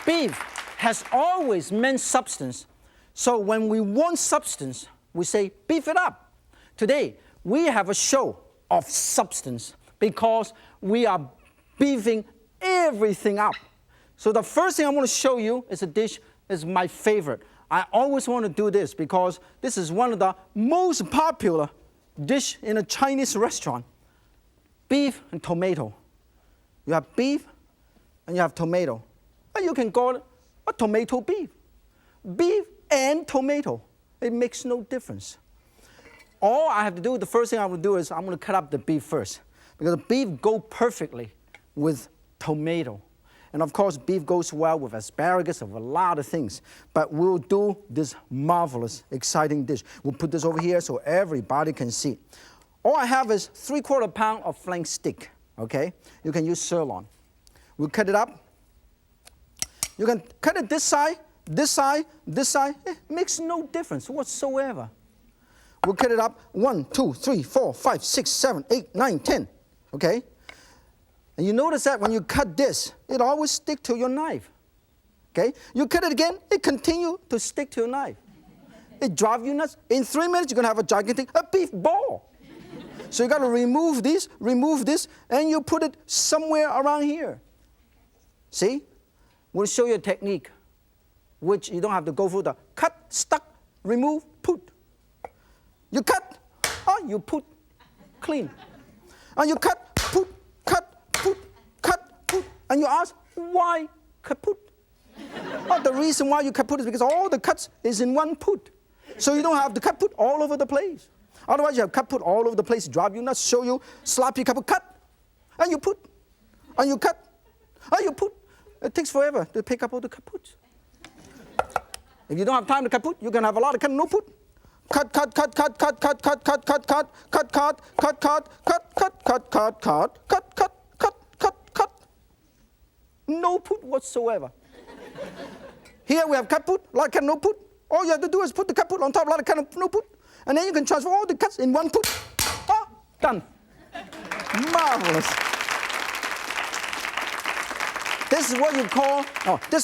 Beef has always meant substance. So when we want substance, we say beef it up. Today, we have a show of substance because we are beefing everything up. So the first thing I want to show you is a dish is my favorite. I always want to do this because this is one of the most popular dish in a Chinese restaurant. Beef and tomato. You have beef and you have tomato. And you can call it a tomato beef. Beef and tomato. It makes no difference. All I have to do, the first thing I will do is I'm going to cut up the beef first. Because the beef goes perfectly with tomato. And of course, beef goes well with asparagus, with a lot of things. But we'll do this marvelous, exciting dish. We'll put this over here so everybody can see. All I have is 3/4 pound of flank steak, okay? You can use sirloin. We'll cut it up. You can cut it this side, this side, this side. It makes no difference whatsoever. We'll cut it up 1, 2, 3, 4, 5, 6, 7, 8, 9, 10, okay? And you notice that when you cut this, it always sticks to your knife, okay? You cut it again, it continues to stick to your knife. It drives you nuts. In 3 minutes, you're going to have a gigantic beef ball. So you got to remove this, and you put it somewhere around here. See? We'll show you a technique, which you don't have to go through the cut, stuck, remove, put. You cut, you put, clean. And you cut, put, and you ask, why kaput? The reason why you kaput is because all the cuts is in one put. So you don't have to kaput all over the place. Otherwise, you have kaput all over the place, drive you nuts, show you, slap you kaput, cut, and you put, and you cut, and you put. It takes forever to pick up all the kaput. If you don't have time to kaput, you can have a lot of cut, no put. Cut. No put whatsoever. Here we have cut put, a lot of cut, no put. All you have to do is put the cut put on top, a lot of cut, no put. And then you can transfer all the cuts in one put. Done. Marvelous. This is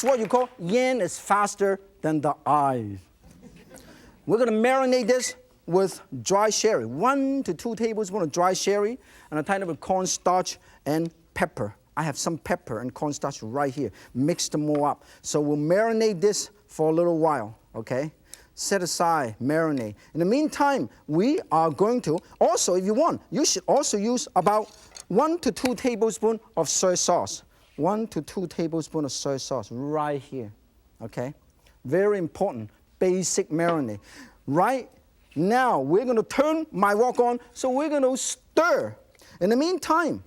what you call yen is faster than the eye. We're going to marinate this with dry sherry. 1 to 2 tablespoons of dry sherry and a tiny bit of cornstarch and pepper. I have some pepper and cornstarch right here. Mix them all up. So we'll marinate this for a little while, okay? Set aside, marinate. In the meantime, we are going to, also if you want, you should also use about 1 to 2 tablespoons of soy sauce. 1 to 2 tablespoons of soy sauce right here, okay? Very important, basic marinade. Right now, we're going to turn my wok on, so we're going to stir. In the meantime,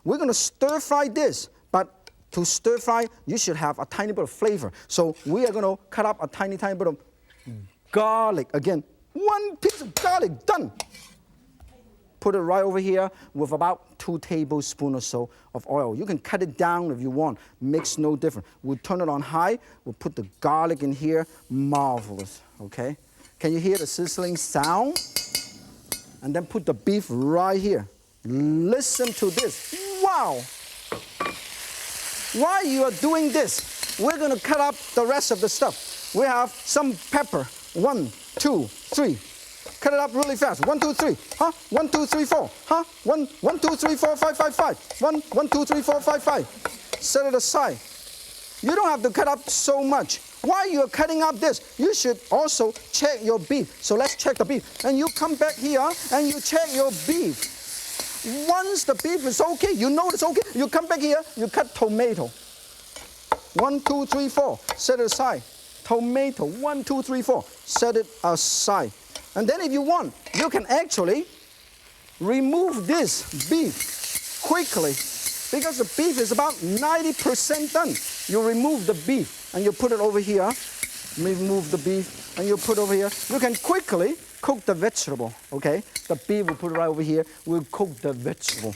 we're going to stir fry this, but to stir fry, you should have a tiny bit of flavor. So we are going to cut up a tiny bit of garlic. Again, 1 piece of garlic, done. Put it right over here with about 2 tablespoons or so of oil. You can cut it down if you want. Makes no difference. We'll turn it on high. We'll put the garlic in here. Marvelous, okay? Can you hear the sizzling sound? And then put the beef right here. Listen to this. Wow! While you are doing this, we're going to cut up the rest of the stuff. We have some pepper. 1, 2, 3. Cut it up really fast. 1, 2, 3. 1, 2, 3, 4. 1, 2, 3, 4, 5, 5, 5. 1, 2, 3, 4, 5, 5. Set it aside. You don't have to cut up so much. While you're cutting up this, you should also check your beef. So let's check the beef. And you come back here and you check your beef. Once the beef is okay, you know it's okay, you come back here, you cut tomato. 1, 2, 3, 4. Set it aside. Tomato. 1, 2, 3, 4. Set it aside. And then if you want, you can actually remove this beef quickly because the beef is about 90% done. You remove the beef and you put it over here. Remove the beef and you put it over here. You can quickly cook the vegetable, okay? The beef, we'll put it right over here. We'll cook the vegetable.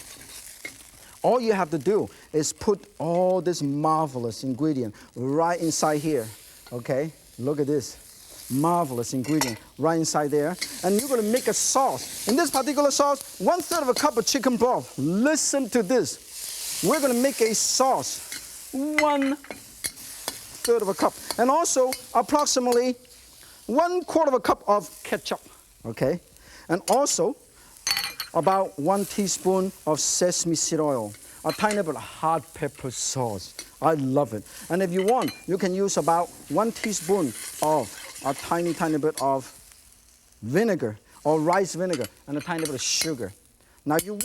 All you have to do is put all this marvelous ingredient right inside here, okay? Look at this. Marvelous ingredient right inside there. And you're going to make a sauce. In this particular sauce, 1/3 cup of chicken broth. Listen to this. We're going to make a sauce. 1/3 1/3 of a cup. And also approximately 1/4 cup of ketchup, okay? And also about 1 teaspoon of sesame seed oil, a tiny bit of hot pepper sauce. I love it. And if you want, you can use about 1 teaspoon of a tiny bit of vinegar or rice vinegar and a tiny bit of sugar. Now you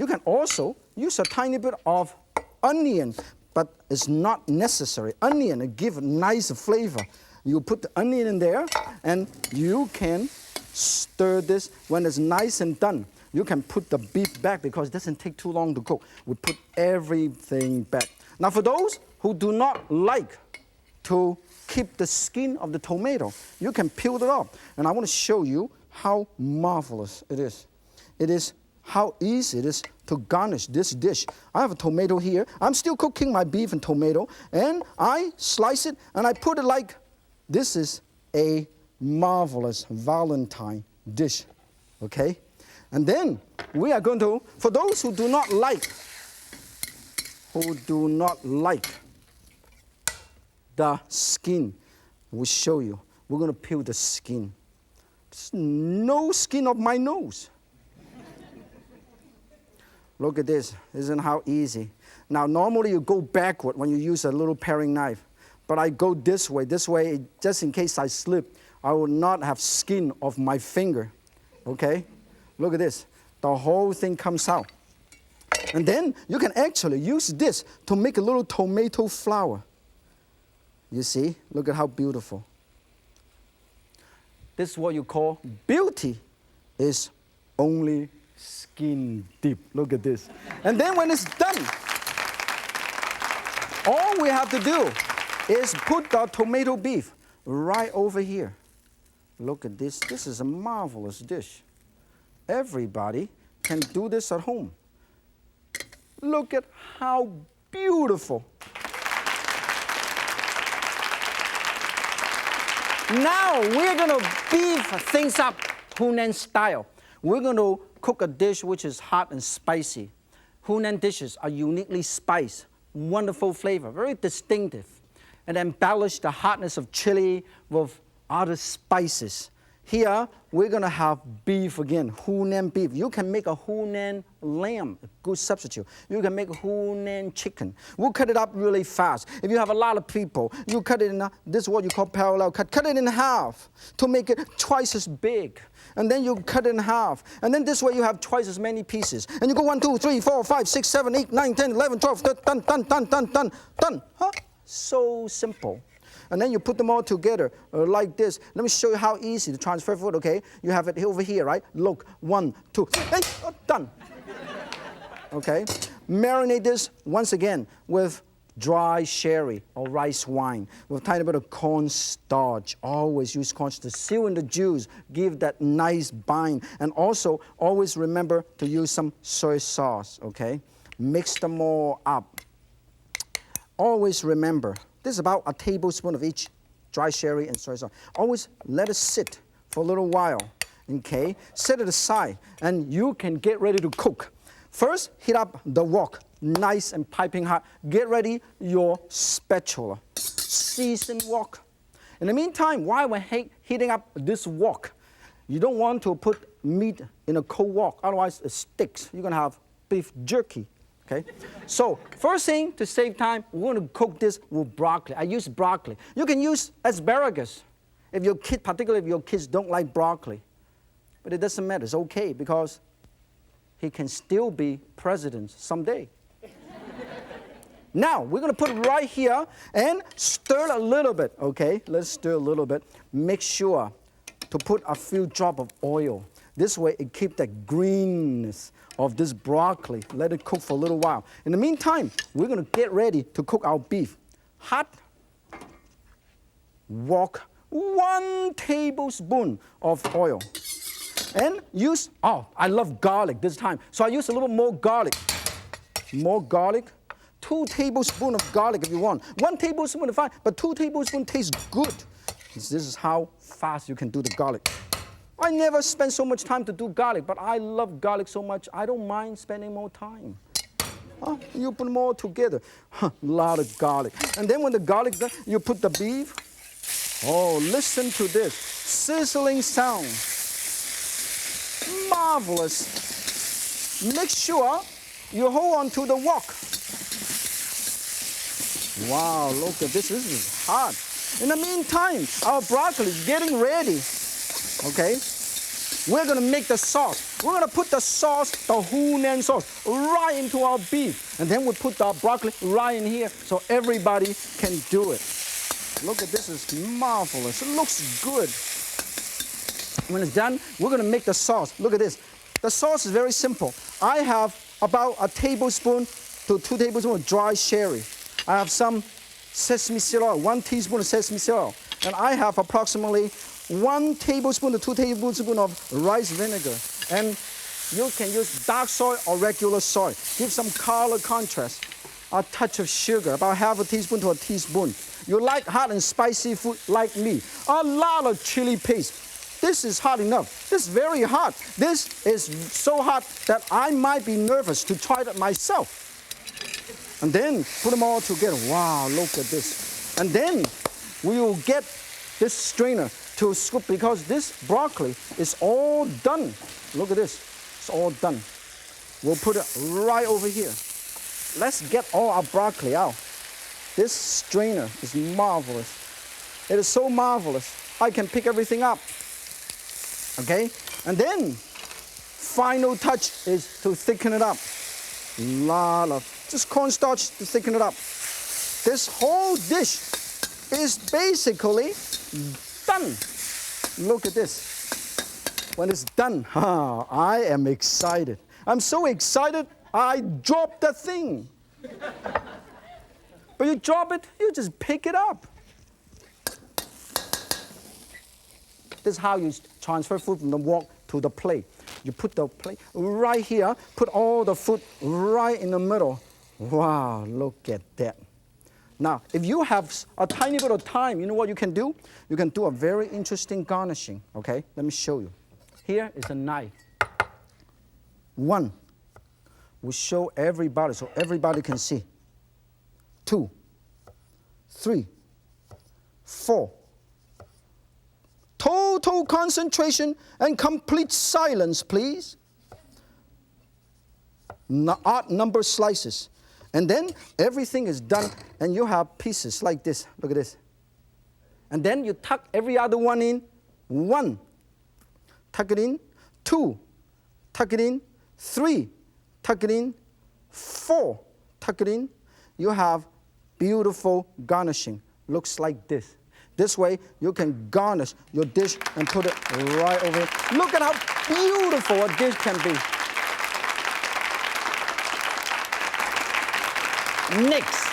can also use a tiny bit of onion, but it's not necessary. Onion, it gives a nice flavor. You put the onion in there and you can stir this. When it's nice and done, you can put the beef back because it doesn't take too long to cook. We put everything back. Now for those who do not like to keep the skin of the tomato, you can peel it off. And I want to show you how marvelous it is. It is how easy it is to garnish this dish. I have a tomato here. I'm still cooking my beef and tomato, and I slice it and I put it like this is a marvelous Valentine dish, okay? And then we are going to, for those who do not like the skin, we'll show you. We're going to peel the skin. There's no skin of my nose. Look at this. Isn't how easy? Now, normally you go backward when you use a little paring knife, but I go this way. This way, just in case I slip, I will not have skin of my finger, okay? Look at this. The whole thing comes out. And then you can actually use this to make a little tomato flour. You see? Look at how beautiful. This is what you call beauty is only skin deep. Look at this. And then when it's done, all we have to do is put the tomato beef right over here. Look at this. This is a marvelous dish. Everybody can do this at home. Look at how beautiful. Now we're going to beef things up Hunan style. We're going to cook a dish which is hot and spicy. Hunan dishes are uniquely spiced, wonderful flavor, very distinctive, and embellish the hotness of chili with other spices. Here, we're going to have beef again, Hunan beef. You can make a Hunan lamb, a good substitute. You can make Hunan chicken. We'll cut it up really fast. If you have a lot of people, you cut it in, this is what you call parallel cut. Cut it in half to make it twice as big. And then you cut it in half. And then this way you have twice as many pieces. And you go 1, 2, 3, 4, 5, 6, 7, 8, 9, 10, 11, 12, done. Huh? So simple. And then you put them all together like this. Let me show you how easy to transfer food, okay? You have it over here, right? Look, 1, 2, hey, done. Okay? Marinate this once again with dry sherry or rice wine with a tiny bit of cornstarch. Always use cornstarch to seal in the juice, give that nice bind. And also, always remember to use some soy sauce, okay? Mix them all up. Always remember, this is about a tablespoon of each dry sherry and soy sauce. Always let it sit for a little while, okay? Set it aside, and you can get ready to cook. First, heat up the wok, nice and piping hot. Get ready your spatula, seasoned wok. In the meantime, while we're heating up this wok, you don't want to put meat in a cold wok, otherwise it sticks. You're gonna have beef jerky. Okay, so first thing to save time, we're going to cook this with broccoli. I use broccoli. You can use asparagus if your kid, particularly if your kids don't like broccoli. But it doesn't matter. It's okay because he can still be president someday. Now, we're going to put it right here and stir a little bit, okay? Let's stir a little bit. Make sure to put a few drops of oil. This way, it keeps that greenness of this broccoli. Let it cook for a little while. In the meantime, we're going to get ready to cook our beef. Hot wok, 1 tablespoon of oil. And use, I love garlic this time. So I use a little more garlic. More garlic. 2 tablespoons of garlic if you want. 1 tablespoon is fine, but 2 tablespoons tastes good. This is how fast you can do the garlic. I never spend so much time to do garlic, but I love garlic so much, I don't mind spending more time. You put them all together. A lot of garlic. And then when the garlic's done, you put the beef. Oh, listen to this. Sizzling sound. Marvelous. Make sure you hold on to the wok. Wow, look at this. This is hot. In the meantime, our broccoli is getting ready. Okay? We're going to make the sauce. We're going to put the sauce, the Hunan sauce, right into our beef. And then we put the broccoli right in here so everybody can do it. Look at this. It's marvelous. It looks good. When it's done, we're going to make the sauce. Look at this. The sauce is very simple. I have about a tablespoon to 2 tablespoons of dry sherry. I have some sesame seed oil, 1 teaspoon of sesame seed oil. And I have approximately 1 tablespoon to 2 tablespoons of rice vinegar. And you can use dark soy or regular soy. Give some color contrast. A touch of sugar, about half a teaspoon to a teaspoon. You like hot and spicy food like me. A lot of chili paste. This is hot enough. This is very hot. This is so hot that I might be nervous to try it myself. And then put them all together. Wow, look at this. And then we will get this strainer to scoop because this broccoli is all done. Look at this. It's all done. We'll put it right over here. Let's get all our broccoli out. This strainer is marvelous. It is so marvelous. I can pick everything up. Okay? And then, final touch is to thicken it up. Lot of just cornstarch to thicken it up. This whole dish is basically done. Look at this. When it's done, I am excited. I'm so excited, I dropped the thing. But you drop it, you just pick it up. This is how you transfer food from the wok to the plate. You put the plate right here, put all the food right in the middle. Wow, look at that. Now, if you have a tiny bit of time, you know what you can do? You can do a very interesting garnishing, okay? Let me show you. Here is a knife. 1, we show everybody so everybody can see. 2, 3, 4. Total concentration and complete silence, please. Odd number slices. And then everything is done and you have pieces like this. Look at this. And then you tuck every other one in. 1, tuck it in. 2, tuck it in. 3, tuck it in. 4, tuck it in. You have beautiful garnishing. Looks like this. This way, you can garnish your dish and put it right over here. Look at how beautiful a dish can be. Next,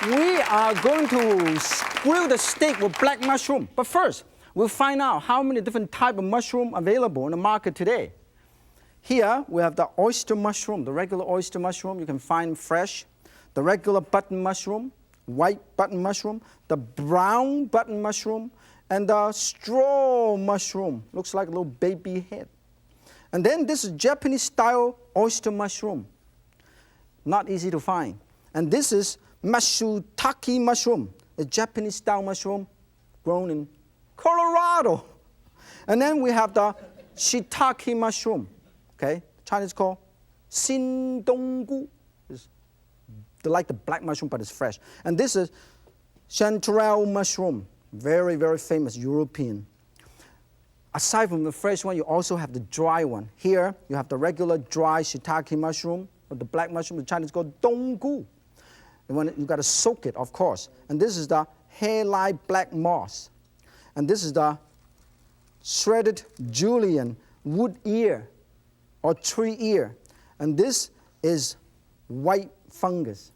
we are going to grill the steak with black mushroom. But first, we'll find out how many different types of mushroom available in the market today. Here, we have the oyster mushroom, the regular oyster mushroom. You can find fresh. The regular button mushroom, white button mushroom, the brown button mushroom, and the straw mushroom. Looks like a little baby head. And then this is Japanese-style oyster mushroom. Not easy to find. And this is Matsutake mushroom, a Japanese-style mushroom grown in Colorado. And then we have the shiitake mushroom. Okay, Chinese called Xindonggu. They like the black mushroom, but it's fresh. And this is chanterelle mushroom, very, very famous, European. Aside from the fresh one, you also have the dry one. Here, you have the regular dry shiitake mushroom, or the black mushroom, the Chinese called donggu. And when you got to soak it, of course. And this is the hairline black moss. And this is the shredded julienne wood ear, or tree ear. And this is white fungus,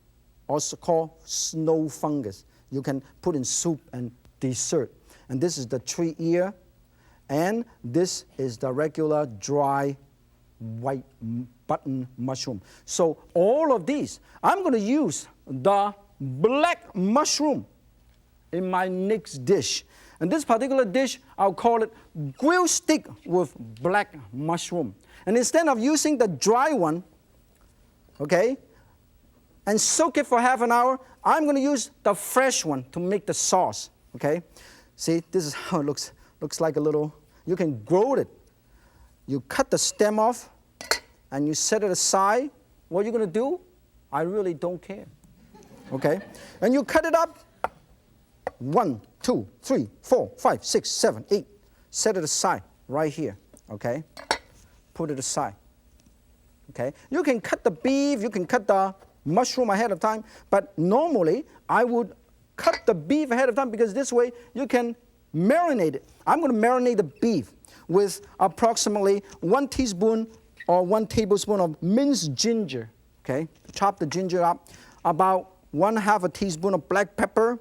also called snow fungus. You can put in soup and dessert. And this is the tree ear, and this is the regular dry white button mushroom. So all of these, I'm going to use the black mushroom in my next dish. And this particular dish, I'll call it grilled steak with black mushroom. And instead of using the dry one, okay, and soak it for half an hour. I'm going to use the fresh one to make the sauce, okay? See, this is how it looks. Looks like a little, you can grow it. You cut the stem off, and you set it aside. What you're going to do, I really don't care, okay? And you cut it up. 1, 2, 3, 4, 5, 6, 7, 8. Set it aside right here, okay? Put it aside, okay? You can cut the beef, you can cut the mushroom ahead of time, but normally I would cut the beef ahead of time because this way you can marinate it. I'm going to marinate the beef with approximately 1 teaspoon or 1 tablespoon of minced ginger, okay? Chop the ginger up, about 1/2 a teaspoon of black pepper,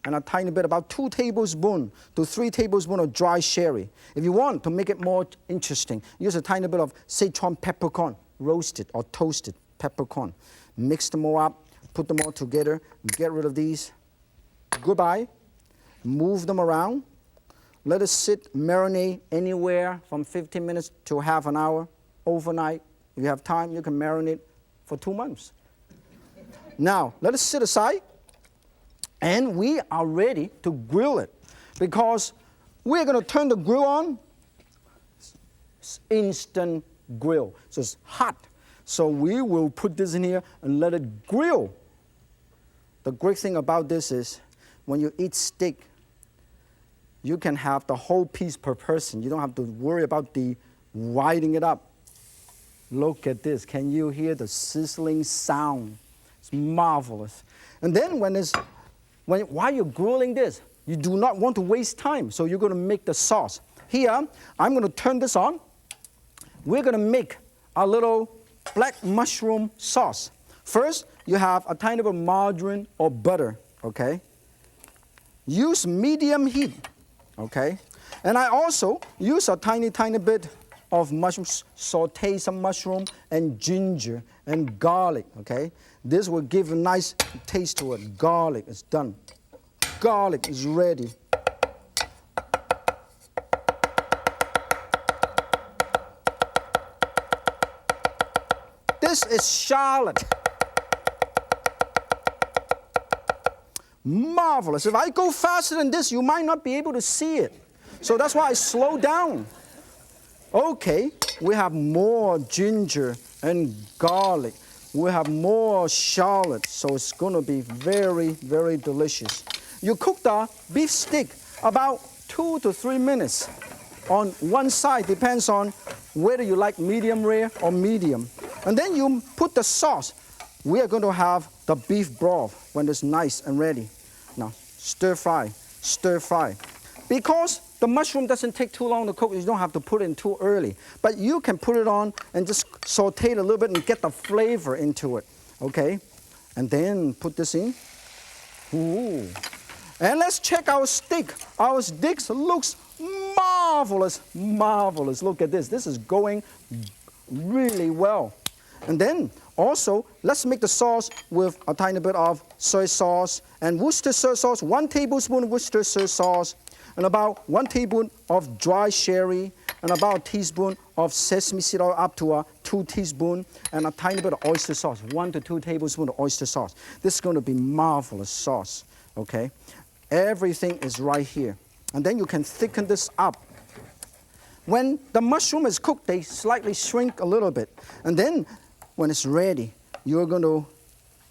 and a tiny bit, about 2 tablespoons to 3 tablespoons of dry sherry. If you want to make it more interesting, use a tiny bit of Sichuan peppercorn, roasted or toasted peppercorn. Mix them all up, put them all together, get rid of these. Goodbye. Move them around. Let it sit, marinate anywhere from 15 minutes to half an hour, overnight. If you have time, you can marinate for 2 months. Now, let it sit aside. And we are ready to grill it because we're going to turn the grill on. It's instant grill. So it's hot. So we will put this in here and let it grill. The great thing about this is when you eat steak, you can have the whole piece per person. You don't have to worry about the whiting it up. Look at this. Can you hear the sizzling sound? It's marvelous. And then while you're grilling this, you do not want to waste time, so you're going to make the sauce. Here, I'm going to turn this on. We're going to make a little black mushroom sauce. First, you have a tiny bit of margarine or butter, okay? Use medium heat, okay? And I also use a tiny bit of mushrooms, saute some mushroom and ginger and garlic, okay? This will give a nice taste to it. Garlic is done. Garlic is ready. This is shallot. Marvelous. If I go faster than this, you might not be able to see it. So that's why I slow down. Okay, we have more ginger and garlic. We have more shallot, so it's going to be very, very delicious. You cook the beef stick about 2 to 3 minutes on one side, depends on whether you like medium rare or medium. And then you put the sauce. We are going to have the beef broth when it's nice and ready. Now, stir fry, stir fry. Because the mushroom doesn't take too long to cook, you don't have to put it in too early. But you can put it on and just saute it a little bit and get the flavor into it, okay? And then put this in. Ooh. And let's check our stick. Our stick looks marvelous, marvelous. Look at this. This is going really well. And then also, let's make the sauce with a tiny bit of soy sauce and Worcestershire sauce, 1 tablespoon of Worcestershire sauce, and about 1 tablespoon of dry sherry, and about a teaspoon of sesame seed oil up to 2 teaspoons, and a tiny bit of oyster sauce, 1 to 2 tablespoons of oyster sauce. This is going to be marvelous sauce, okay? Everything is right here. And then you can thicken this up. When the mushroom is cooked, they slightly shrink a little bit. And then when it's ready, you're going to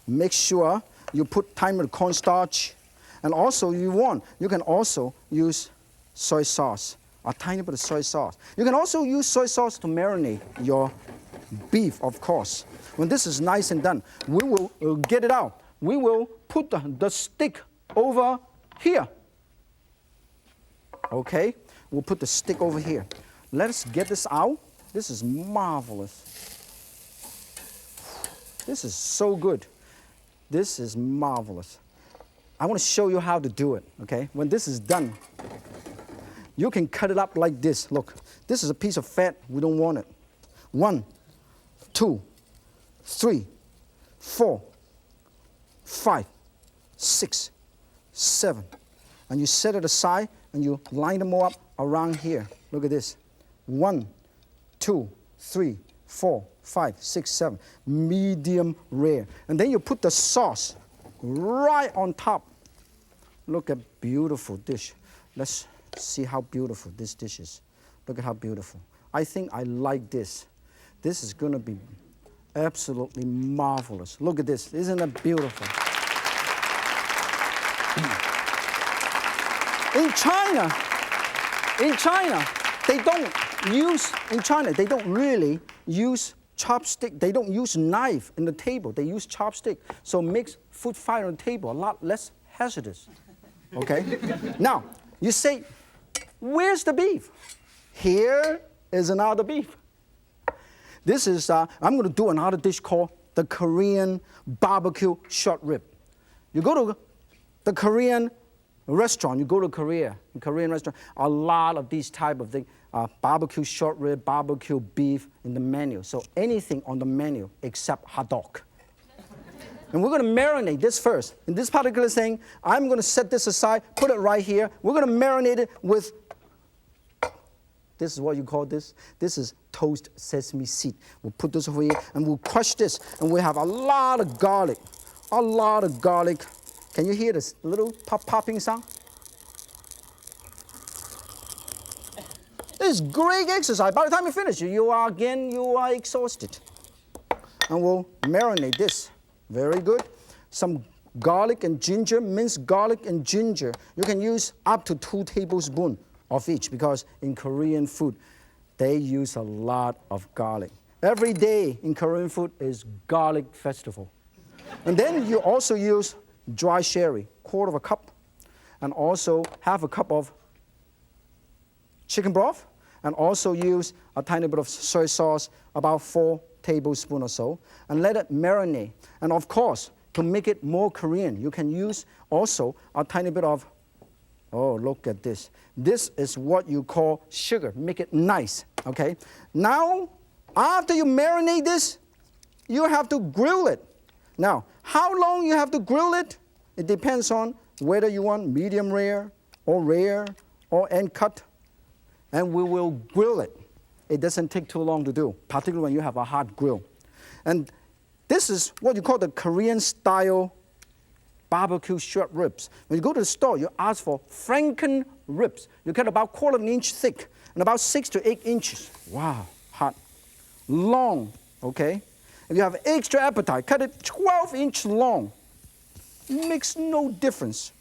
make sure you put tiny bit of cornstarch. And also you can also use soy sauce, a tiny bit of soy sauce. You can also use soy sauce to marinate your beef, of course. When this is nice and done, we will get it out. We will put the stick over here. Okay, we'll put the stick over here. Let us get this out. This is marvelous. This is so good. This is marvelous. I want to show you how to do it, okay? When this is done, you can cut it up like this. Look, this is a piece of fat. We don't want it. 1, 2, 3, 4, 5, 6, 7. And you set it aside and you line them all up around here. Look at this. 1, 2, 3, 4, 5, 6, 7. Medium rare. And then you put the sauce right on top. Look at beautiful dish. Let's see how beautiful this dish is. Look at how beautiful. I think I like this. This is going to be absolutely marvelous. Look at this. Isn't it beautiful? In China, they don't really use chopstick. They don't use knife in the table. They use chopstick. So makes food fight on the table a lot less hazardous. Okay? Now, you say, where's the beef? Here is another beef. This is, I'm going to do another dish called the Korean barbecue short rib. You go to the Korean restaurant, you go to Korean restaurant, a lot of these type of things, barbecue short rib, barbecue beef in the menu. So anything on the menu except hot dog. And we're going to marinate this first. In this particular thing, I'm going to set this aside, put it right here. We're going to marinate it with, this is what you call this. This is toast sesame seed. We'll put this over here and we'll crush this. And we have a lot of garlic. A lot of garlic. Can you hear this little popping sound? This is great exercise. By the time you finish, you are exhausted. And we'll marinate this. Very good. Some garlic and ginger, minced garlic and ginger. You can use up to 2 tablespoons of each because in Korean food, they use a lot of garlic. Every day in Korean food is garlic festival. And then you also use dry sherry, 1/4 cup, and also 1/2 cup of chicken broth, and also use a tiny bit of soy sauce, about 4 tablespoons or so, and let it marinate. And of course, to make it more Korean, you can use also a tiny bit of, oh, look at this. This is what you call sugar. Make it nice, okay? Now, after you marinate this, you have to grill it. Now, how long you have to grill it? It depends on whether you want medium rare or end cut. And we will grill it. It doesn't take too long to do, particularly when you have a hot grill. And this is what you call the Korean style barbecue short ribs. When you go to the store, you ask for Franken ribs. You cut about 1/4 inch thick and about 6 to 8 inches. Wow, hot. Long, okay? If you have extra appetite, cut it 12-inch long. Makes no difference.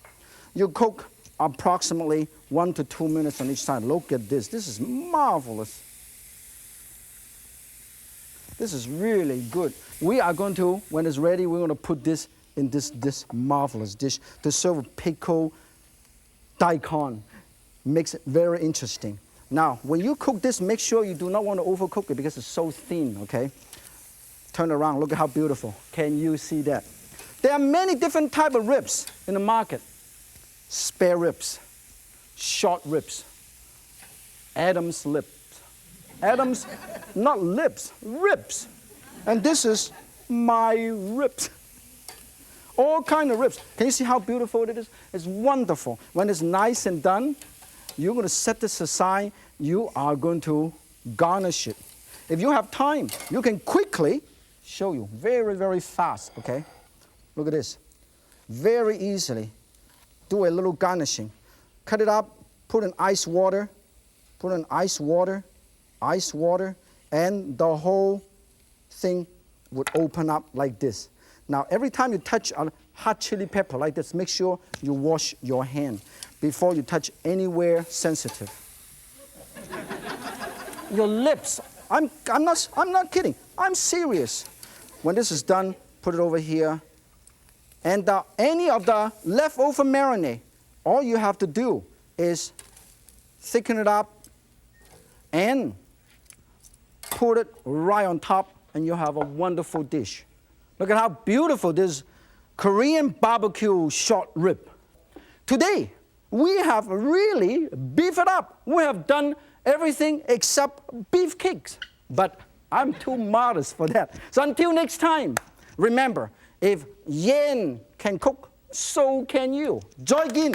You cook approximately 1 to 2 minutes on each side. Look at this. This is marvelous. This is really good. We are going to, when it's ready, we're going to put this in this marvelous dish to serve with pickled daikon. Makes it very interesting. Now, when you cook this, make sure you do not want to overcook it because it's so thin, okay? Turn around. Look at how beautiful. Can you see that? There are many different types of ribs in the market. Spare ribs, short ribs, Adam's lips. Adam's, not lips, ribs. And this is my ribs. All kind of ribs. Can you see how beautiful it is? It's wonderful. When it's nice and done, you're going to set this aside. You are going to garnish it. If you have time, you can quickly show you very, very fast, okay? Look at this. Very easily do a little garnishing. Cut it up, put in ice water, and the whole thing would open up like this. Now, every time you touch a hot chili pepper like this, make sure you wash your hand before you touch anywhere sensitive. Your lips. I'm not kidding. I'm serious. When this is done, put it over here. And any of the leftover marinade, all you have to do is thicken it up and put it right on top, and you have a wonderful dish. Look at how beautiful this Korean barbecue short rib. Today, we have really beefed it up. We have done everything except beef cakes. But I'm too modest for that. So until next time, remember, if Yen can cook, so can you. Joy Gin.